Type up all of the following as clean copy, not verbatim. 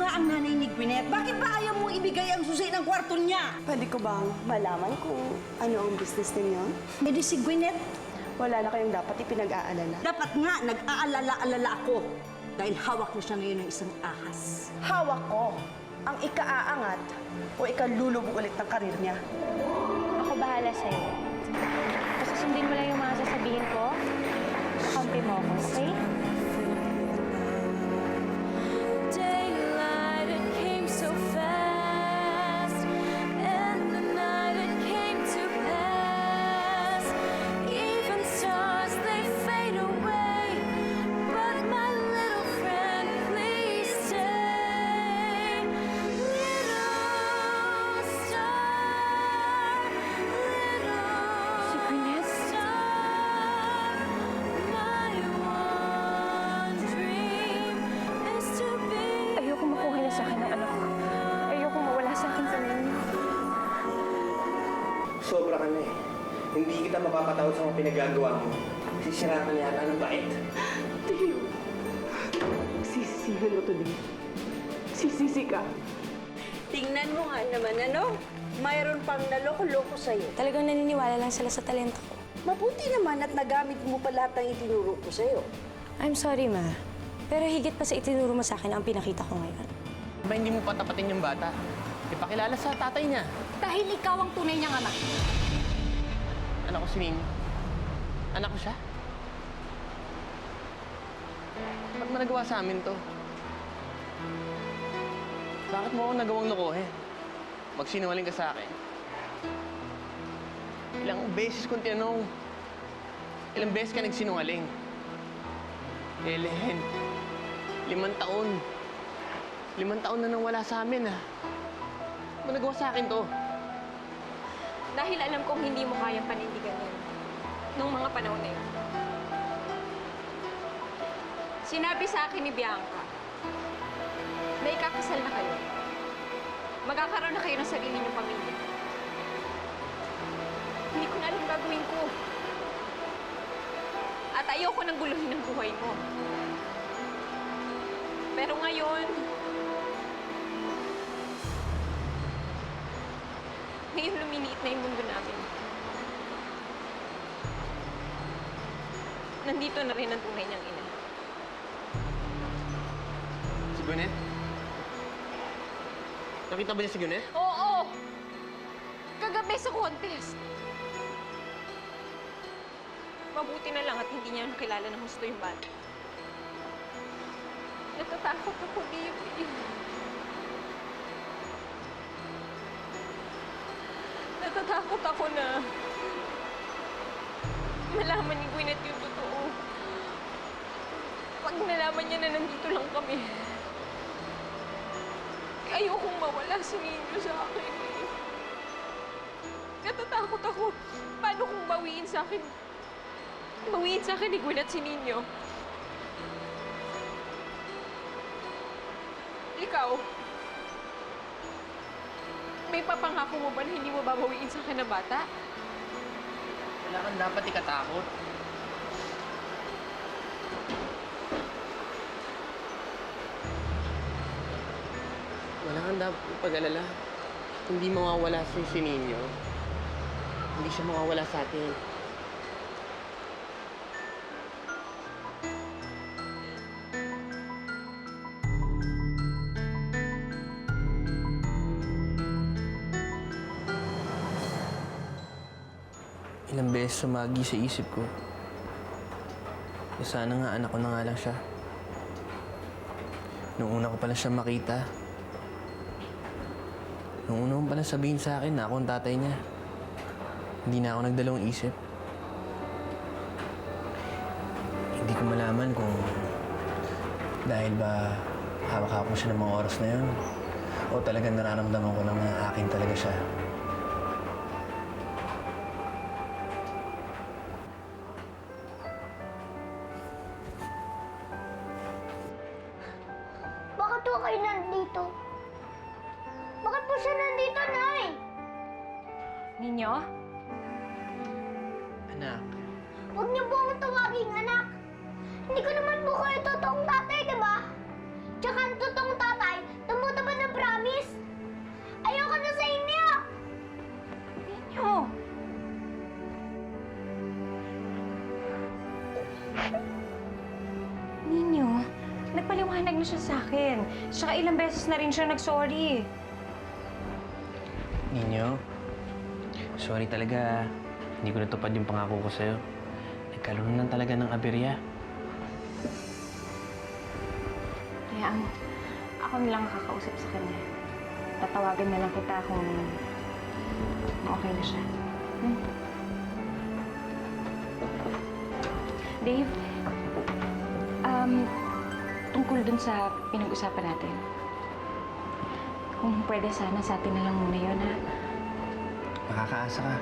nga ang nanay ni Gwyneth. Bakit ba ayaw mong ibigay ang susi ng kwarto niya? Pwede ko bang malaman kung ano ang business ninyo? Eh di si Gwyneth, Wala na kayong dapat ipinag-aalala. dapat nga nag-aalala-alala ako. Dahil hawak mo siya ngayon ng isang ahas. Hawak ko ang ikaaangat o ikalulubog ulit ng karir niya. Ako bahala sa'yo. Basta sundin mo lang yung mga sasabihin ko. Kakampi mo ako, okay? Daylight, it came so fast, and the night it came to pass. Even stars, they fade away, but my little friend, please stay. Little star, Si Gwyneth? star, my one dream is to be. Ayoko makuha niya sa akin ng anak ko. Ayoko mawala sa akin sa ninyo. Sobra ka na eh. Hindi kita mapapatawad sa mga pinagagawa mo. Sisira ka niya ng bait. Teo, sisisihan mo today. Sisisi ka. Tingnan mo nga naman, ano? Mayroon pang naloko-loko sa'yo. Talagang naniniwala lang sila sa talento ko. Mabuti naman at nagamit mo pa lahat ng itinuro ko sa'yo. I'm sorry, Ma. Pero higit pa sa itinuro mo sa akin ang pinakita ko ngayon. Ba hindi mo patapatin yung bata? Ipakilala sa tatay niya. Dahil ikaw ang tunay niyang anak. Anak ko si Nino. Anak ko siya. Ba't mo nagawa sa amin to? Bakit mo ako nagawang lokohin? Magsinungaling ka sa akin. Ilang beses kong tinanong. Ilang beses ka nagsinungaling. Ellen, 5 taon. 5 taon na nang wala sa amin, ah. Ba't mo nagawa sa akin to? Dahil alam kong hindi mo kayang panindigan yan. Nung mga panahon na yun. Sinabi sa akin ni Bianca, na ikakasal na kayo. Magkakaroon na kayo ng sarili niyong pamilya. Hindi ko na alam gagawin ko. At ayoko nang guluhin ang buhay mo. Pero ngayon, lumiliit na yung mundo namin. Nandito na rin ang tunay niyang ina. Si Gwyneth? Nakita ba niya si Gwyneth? Oo! Kagabi sa contest. Mabuti na lang at hindi niya nakilala ng husto yung bata. Natatakot ako, baby. Natatakot ako na malaman ni Gwyneth yung totoo. Pag nalaman niya na nandito lang kami, ayokong mawala si Nino sa akin. Natatakot ako. Paano kung bawiin sa akin? Bawiin sa akin ni Gwyneth si Nino. Ikaw, may papangako mo ba na hindi mo babawiin sa akin na bata? Wala kang dapat ikatakot. Wala kang dapat pag-alala. Hindi mawawala si Nino. Hindi siya mawawala sa atin. Ilang beses sumagi sa isip ko. Sana nga anak ko na nga lang siya. Nung una ko pala siya makita. Nung una ko pala sabihin sa akin na ako ang tatay niya. Hindi na ako nagdalawang isip. Hindi ko malaman kung dahil ba hawak-hawak mo siya ng mga oras na yun o talagang nararamdaman ko lang na akin talaga siya. Bakit po kayo nandito? Bakit po siya nandito, Nay? Ninyo? Anak, Huwag niyo po akong tawaging anak. Hindi ko naman po kayo totoong tatay, di ba? Tsaka ang totoong tatay, Ninyo, nagpaliwanag na siya sa akin. Tsaka ilang beses na rin siya nag-sorry. Ninyo, sorry talaga. Hindi ko natupad yung pangako ko sa'yo. Nagkaroon lang talaga ng aberya. Kaya ako na lang kakausap sa kanya. Tatawagan na lang kita kung okay na siya. Hmm? Dave, tungkol dun sa pinag-usapan natin. Kung pwede sana sa atin na lang muna yun, ha? Makakaasa ka.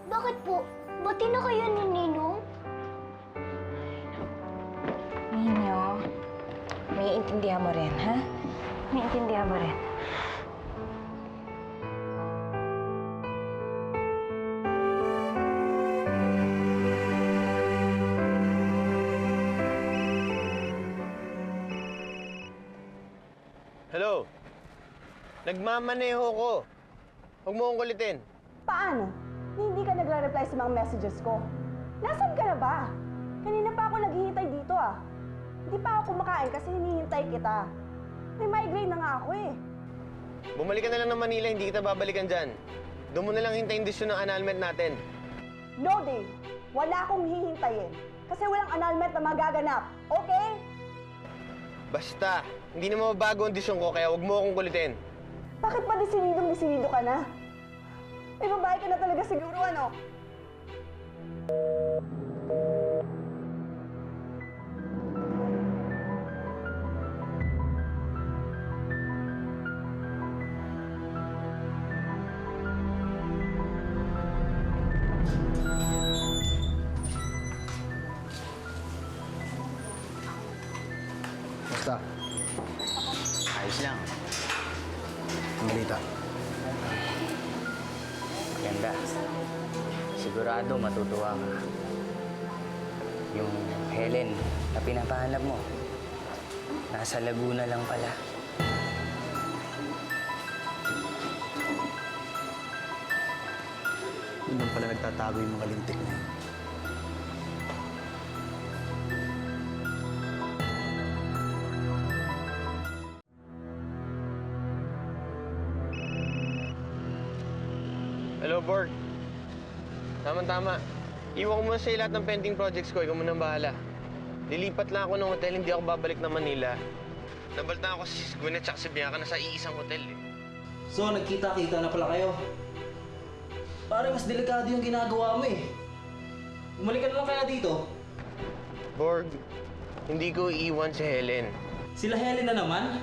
Bakit po? Bati na kayo ni Ninong? Ninyo, maiintindihan mo rin, ha? Maiintindihan mo rin. Hello? Nagmamaneho ko. Huwag mo akong kulitin. Paano? Hindi ka nagre-reply sa mga messages ko. Nasaan ka na ba? Kanina pa ako naghihintay dito ah. Hindi pa ako kumakain kasi hinihintay kita. May migraine na nga ako eh. Bumalik ka na lang ng Manila, hindi kita babalikan dyan. Doon mo na lang hintayin desisyon ng annulment natin. No, Dave. Wala akong hihintayin. Kasi walang annulment na magaganap. Okay? Basta, hindi na mababago ang desisyon ko, kaya huwag mo akong kulitin. Bakit pa disinido ka na? May babae ka na talaga siguro, ano? Basta. Ayos lang. Ang balita. Maganda. Sigurado matutuwa ka. Yung Helen na pinapahanap mo, nasa Laguna lang pala. Doon lang pala nagtatago yung mga lintik na yun. Hello, Borg. Tama-tama. Iwan ko muna sa'yo lahat ng pending projects ko. Ikaw muna ang bahala. Lilipat lang ako ng hotel, hindi ako babalik na Manila. Nabalta ako si Gwyneth at si Bianca na sa iisang hotel eh. So, nagkita-kita na pala kayo. Pare, mas delikado yung ginagawa mo eh. Bumalik ka na lang kaya dito. Borg, hindi ko iiwan si Helen. Sila Helen na naman?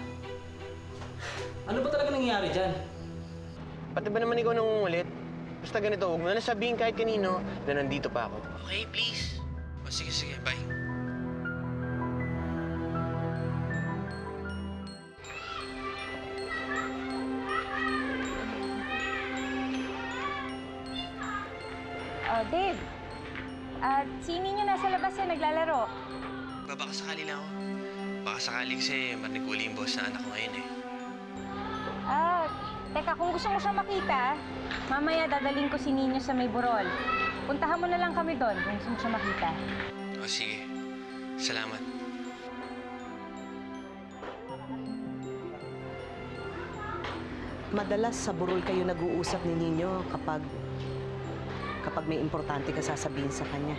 Ano ba talaga nangyayari dyan? Pati ba naman ikaw nangungulit? Basta ganito, huwag mo na sabihin kahit kanino na nandito pa ako. Okay, please. O, sige, bye. Oh, Dave. Si Ninyo nasa labas na naglalaro. Baka sakali lang ako. Baka sakali kasi marinig uli yung boss na anak ko ngayon eh. Teka, kung gusto mo siya makita, mamaya dadaling ko si Ninyo sa may burol. Puntahan mo na lang kami doon kung gusto mo siya makita. O, sige. Salamat. Madalas sa burol kayo nag-uusap ni Ninyo kapag may importante ka sasabihin sa kanya.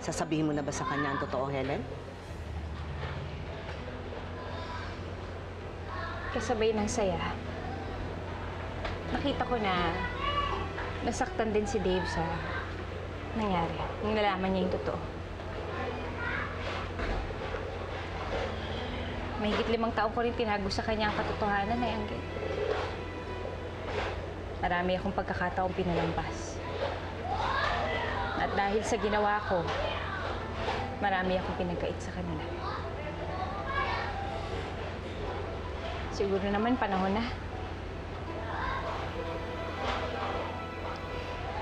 Sasabihin mo na ba sa kanya ang totoo, Helen? Kasabay ng saya, nakita ko na nasaktan din si Dave sa nangyari. Nung nalaman niya yung totoo. Mahigit 5 taon ko rin tinago sa kanya ang katotohanan na Angel. Marami akong pagkakataong pinalampas. At dahil sa ginawa ko, marami akong pinagkait sa kanila. Siguro naman panahon na.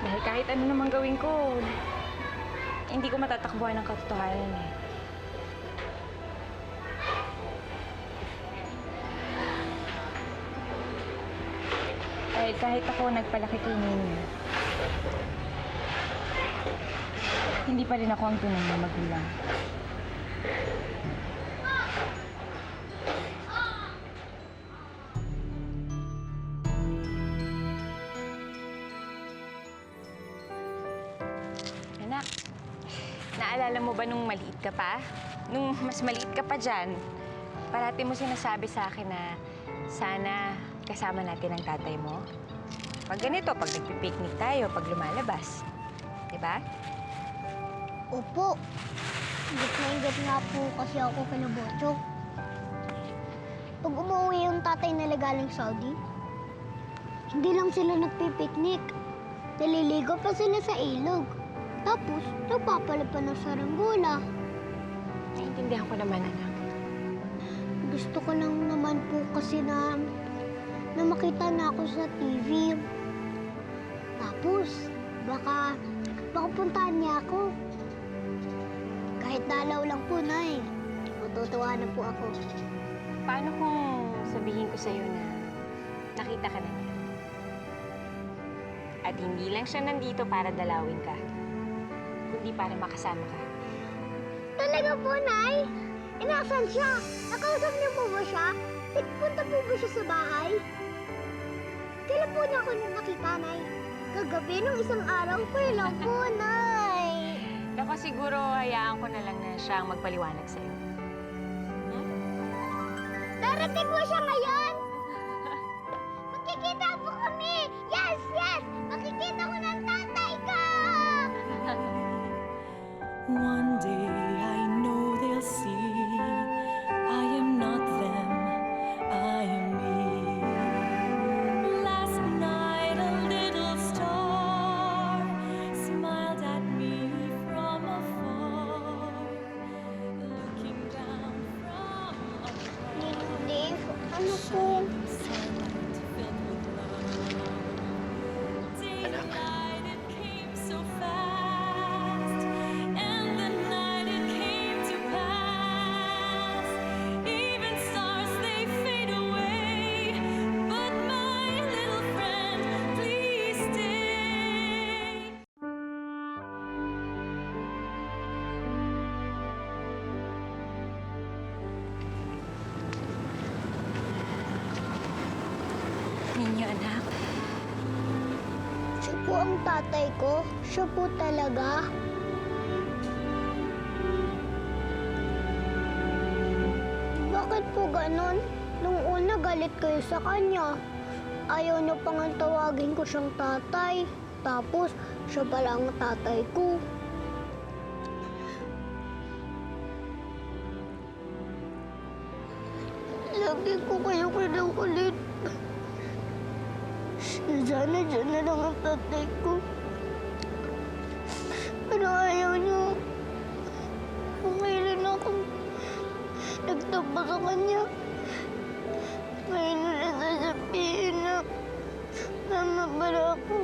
Dahil kahit ano naman gawin ko, hindi ko matatakbuhan ng katotohanan eh. Dahil kahit ako nagpalaki kay Ninyo, hindi pa rin ako ang tunay na magulang. Anak, naalala mo ba nung maliit ka pa? Nung mas maliit ka pa dyan, parati mo sinasabi sa akin na sana kasama natin ang tatay mo. Pag ganito, pag nagpipiknik tayo, pag lumalabas. Diba? Opo. Ingat na ingat nga po kasi ako kay Bocho. Pag umuwi yung tatay nila galing Saudi, hindi lang sila nagpipiknik. Naliligo pa sila sa ilog. Tapos, nagpapala pa ng saranggola. Naiintindihan ko naman, anak. Gusto ko lang naman po kasi na makita na ako sa TV. Tapos, baka puntahan niya ako. Kahit dalaw lang po, Nay. Matutuwa na po ako. Paano kung sabihin ko sa'yo na nakita ka na niya? At hindi lang siya nandito para dalawin ka, kundi para makasama ka. Talaga po, Nay? Inasan siya? Nakausap niyo po ba siya? Nagpunta po ba siya sa bahay? Kailan po niya ako nakita, Nay? Kagabi nung isang araw ko lang po, Nay. Naku, siguro hayaan ko na lang na siya ang magpaliwanag sa'yo. Darating po siya ngayon! Magkikita po kami! Yes, yes! Makikita ko ng tatay ko! One day I know they'll see I am not them, I am me. Last night a little star smiled at me from afar, looking down from above. Dave, ano po? Sunlight filled with love. Daylight, it came so fast, and the night it came to pass. Even stars they fade away, but my little friend, please stay. Ninyo, anak. Siya po ang tatay ko? Siya po talaga? Bakit po ganon? Nung una galit kayo sa kanya. Ayaw niyo pang tawagin ko siyang tatay. Tapos, siya pala ang tatay ko. Lagi ko kayo kinukulit. Sana dyan na lang ang tatay ko. Pero ayaw niyo. Kung kailan akong nagtapa sa kanya, ngayon na nasasabihin na tama pala ako.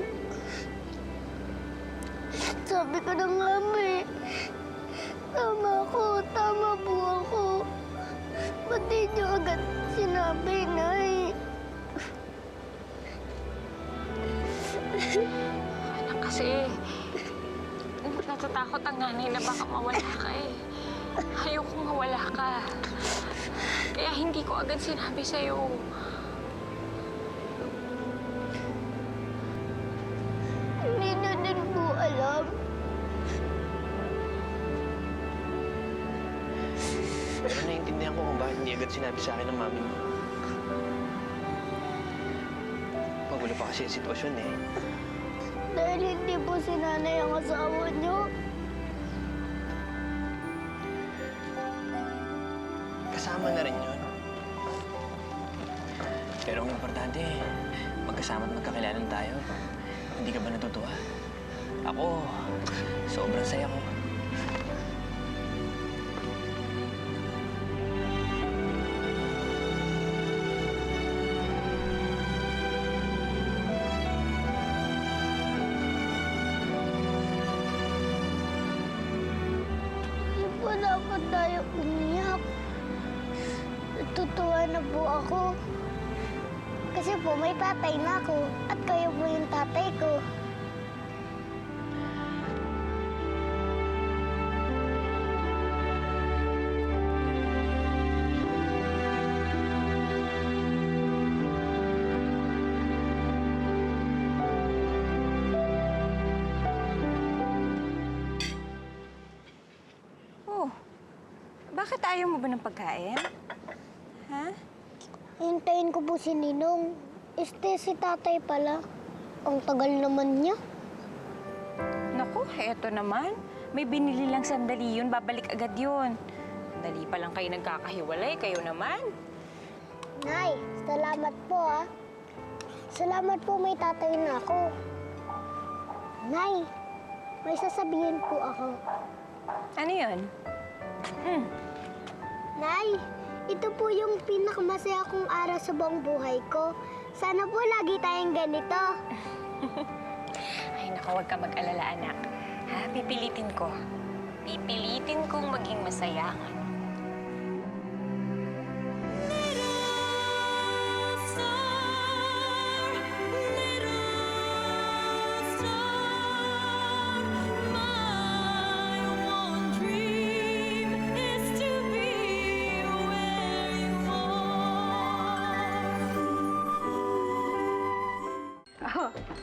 Sabi ko na nga ba eh, tama ako, tama po ako. Ba't di niyo agad sinabi, Nay? Anak, kasi natatakot ang nanay na baka mawala ka eh. Ayoko mawala ka. Kaya hindi ko agad sinabi sa'yo. Hindi na din po alam. Pero naiintindihan ko kung bakit hindi agad sinabi sa akin ng mami mo. Magulo pa kasi ang sitwasyon eh. Dahil hindi po si nanay ang asawa niyo. Kasama na rin yun. Pero ang importante, magkasama at magkakilala tayo. Hindi ka ba natutuwa? Ako, sobrang saya ko. Hindi po dapat tayo umiyak. Natutuwa na po ako. Kasi po may tatay na ako at kayo po yung tatay ko. Oh, bakit ayaw mo ba ng pagkain? Ha? Hintayin ko po si Ninong. Si tatay pala. Ang tagal naman niya. Naku, eto naman. May binili lang sandali yun, babalik agad yun. Sandali pa lang kayo nagkakahiwalay, kayo naman. Nay, salamat po ah. Salamat po may tatay na ako. Nay, may sasabihin po ako. Ano yun? Nay, ito po yung pinakamasaya kong araw sa buong buhay ko. Sana po lagi tayong ganito. Ay, naku, huwag ka mag-alala, anak. Ha? Pipilitin ko. Pipilitin kong maging masaya ang ano.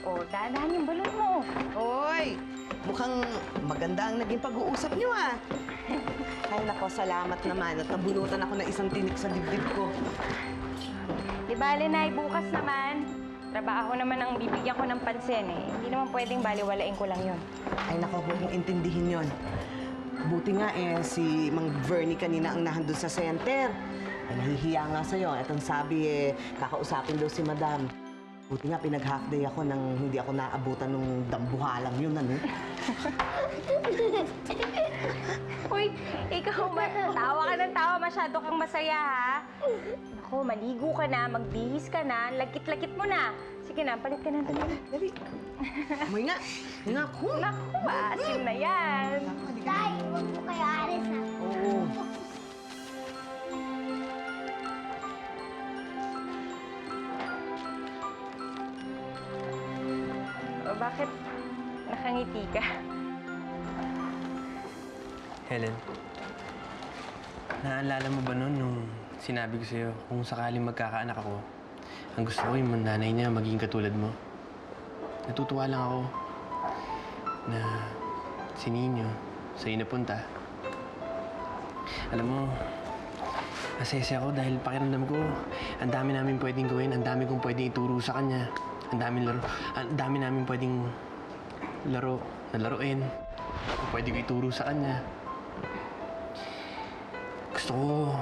Oh, dahan yung balon mo. Hoy! Mukhang maganda ang naging pag-uusap niyo, ah. Ay, nako, salamat naman at nabunutan ako ng isang tinik sa dibdib ko. Di bale, Nay, bukas naman. Trabaho naman ang bibigyan ko ng pansin eh. Hindi naman pwedeng baliwalain ko lang yun. Ay, nako, huwag mong intindihin yon. Buti nga si Mang Vernie kanina ang nahandun sa center. Ay, nahihiya nga sa'yo. Etong sabi kakausapin daw si Madam. Buti nga, pinag-half day ako nang hindi ako naabutan nung dambuhalang yun, ano? Uy, ikaw ba? Tawa ka ng tawa. Masyado kang masaya, ha? Naku, maligo ka na, magbihis ka na, lagkit-lagkit mo na. Sige na, palit ka na doon. Dali. Amoy nga. Nga ko. Naku, asim na yan. Tay, huwag po kayo alis ah. Oo. O, bakit nakangiti ka? Helen, naalala mo ba noon nung sinabi ko sa'yo kung sakaling magkakaanak ako, ang gusto ko yung nanay niya maging katulad mo? Natutuwa lang ako na si Nino sa'yo napunta. Alam mo, masaya ako dahil pakiramdam ko, ang dami namin pwedeng gawin, ang dami kong pwedeng ituro sa kanya. Ang dami namin pwedeng laruin. Pwede ko ituro sa kanya. Gusto ko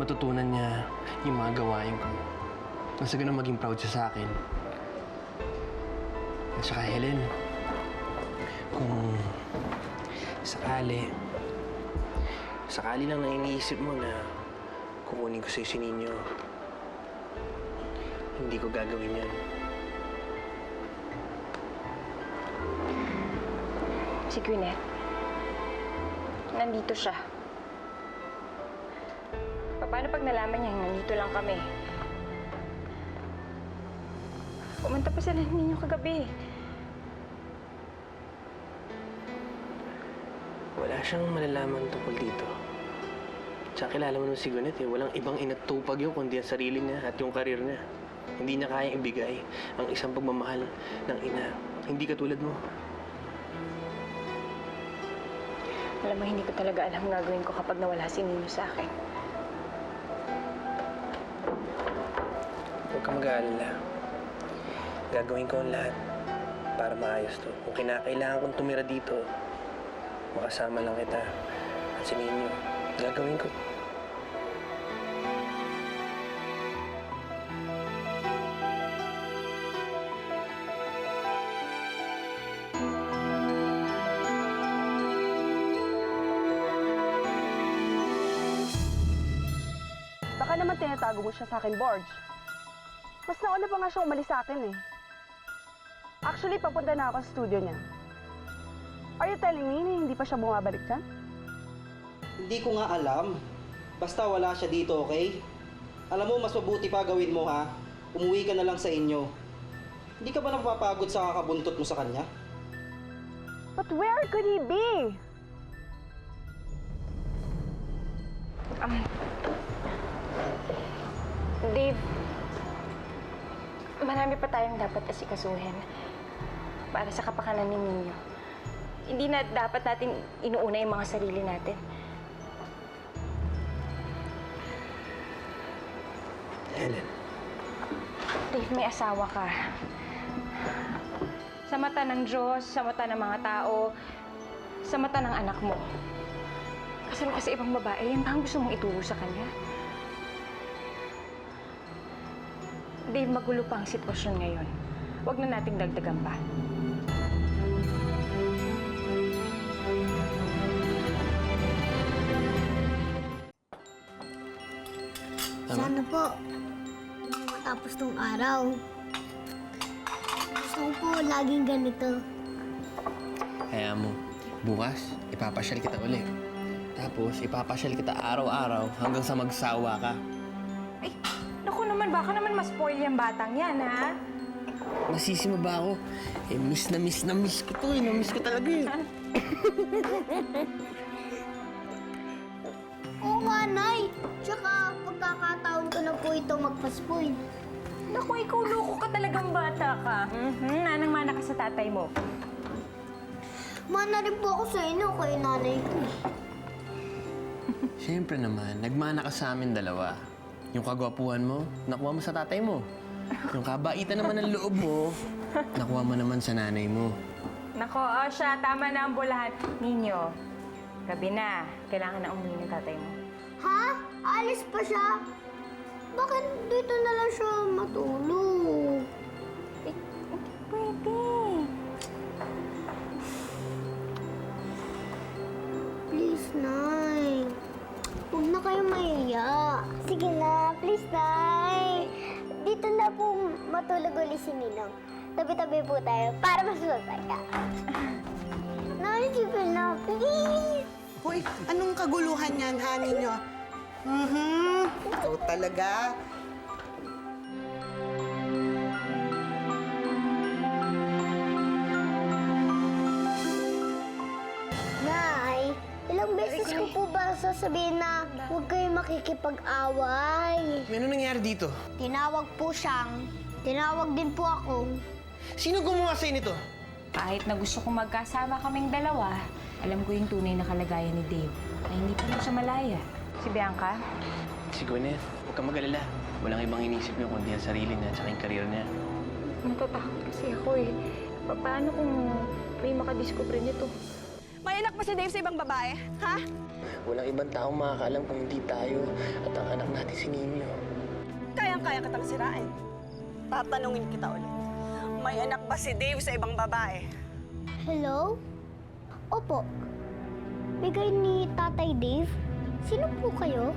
matutunan niya yung mga gawain ko. Nasa ganun maging proud siya sa akin. At saka, Helen, kung sakali lang na iniisip mo na kukunin ko sa'yo si Nino, hindi ko gagawin yan. Si Gwyneth. Nandito siya. Paano pag nalaman niya nandito lang kami? Pumunta pa sila ninyo kagabi. Wala siyang malalaman tungkol dito. Tsaka kilala mo naman si Gwyneth eh. Walang ibang inatupag yun kundi ang sarili niya at yung karir niya. Hindi niya kayang ibigay ang isang pagmamahal ng ina. Hindi katulad mo. Alam mo, hindi ko talaga alam ang gagawin ko kapag nawala si Nino sa akin. Huwag kang mag-aalala. Gagawin ko ang lahat para maayos to. Kung kinakailangan kong tumira dito, makasama lang kita at si Nino. Gagawin ko. Baka naman tinatago mo siya sa akin, Borge. Mas nauna pa nga siya umalis sa akin eh. Actually, papunta na ako sa studio niya. Are you telling me na hindi pa siya bumabalik dyan? Hindi ko nga alam. Basta wala siya dito, okay? Alam mo, mas mabuti pa gawin mo, ha? umuwi ka na lang sa inyo. Hindi ka ba napapagod sa kakabuntot mo sa kanya? But where could he be? Dave, marami pa tayong dapat asikasuhin para sa kapakanan ni Nino. Hindi na dapat natin inuuna yung mga sarili natin. Helen. Dave, may asawa ka. Sa mata ng Diyos, sa mata ng mga tao, sa mata ng anak mo. Kasal ka sa ibang babae, yan ba ang gusto mong ituro sa kanya? Dave, magulo pa ang sitwasyon ngayon. Huwag na nating dagdagan pa. Sana po, matapos tong araw. Gusto ko po laging ganito. Kaya mo, bukas, ipapasyal kita uli. Tapos, ipapasyal kita araw-araw hanggang sa magsawa ka. Ay, naku naman, baka naman ma-spoil yung batang yan, ha? Masisi mo ba ako? Eh, miss na miss ko to eh. Na-miss ko talaga eh. Oo nga, Nay. Tsaka pagkakataon ko na po ito magpa-spoil. Naku, ikaw loko ka talagang bata ka. Nanang-mana ka sa tatay mo. Mana rin po ako sa inyo kay nanay ko. Siyempre naman, nagmana ka sa amin dalawa. Yung kagwapuhan mo, nakuha mo sa tatay mo. Yung kabaitan naman ng loob mo, nakuha mo naman sa nanay mo. Nako, siya, tama na ang bulahan. Ninyo, gabi na. Kailangan na umuwi ng tatay mo. Ha? Alis pa siya? Bakit dito na lang siya matulog? Eh, hindi pwede. Please, Nay. Huwag na kayo mahiya. Sige na, please, Nay. Dito na po matulog ulit si Ninong. Tabi-tabi po tayo para mas masaya. Nay, sige na, please. Hoy, anong kaguluhan yan, ha, ninyo? Ikaw talaga. Nay, ilang beses ko po ba sasabihin na huwag kayong makikipag-away? Ano nangyari dito? Tinawag po siyang. Tinawag din po ako. Sino gumawa sa'yo nito? Kahit na gusto kong magkasama kaming dalawa, alam ko yung tunay na kalagayan ni Dave na hindi pa rin siya malaya. Si Bianca? Si Gwyneth, huwag kang mag-alala. Walang ibang inisip niyo kundi ang sarili niya at saka yung karir niya. Natatakot kasi ako eh. Paano kung may makadiscover nito? May anak pa si Dave sa ibang babae, ha? Walang ibang taong makakaalam kung hindi tayo at ang anak natin si Nino. Kayang-kaya kitang sirain. Tatanungin kita ulit. May anak ba si Dave sa ibang babae? Hello? Opo. Bigay ni Tatay Dave? Sino po kayo?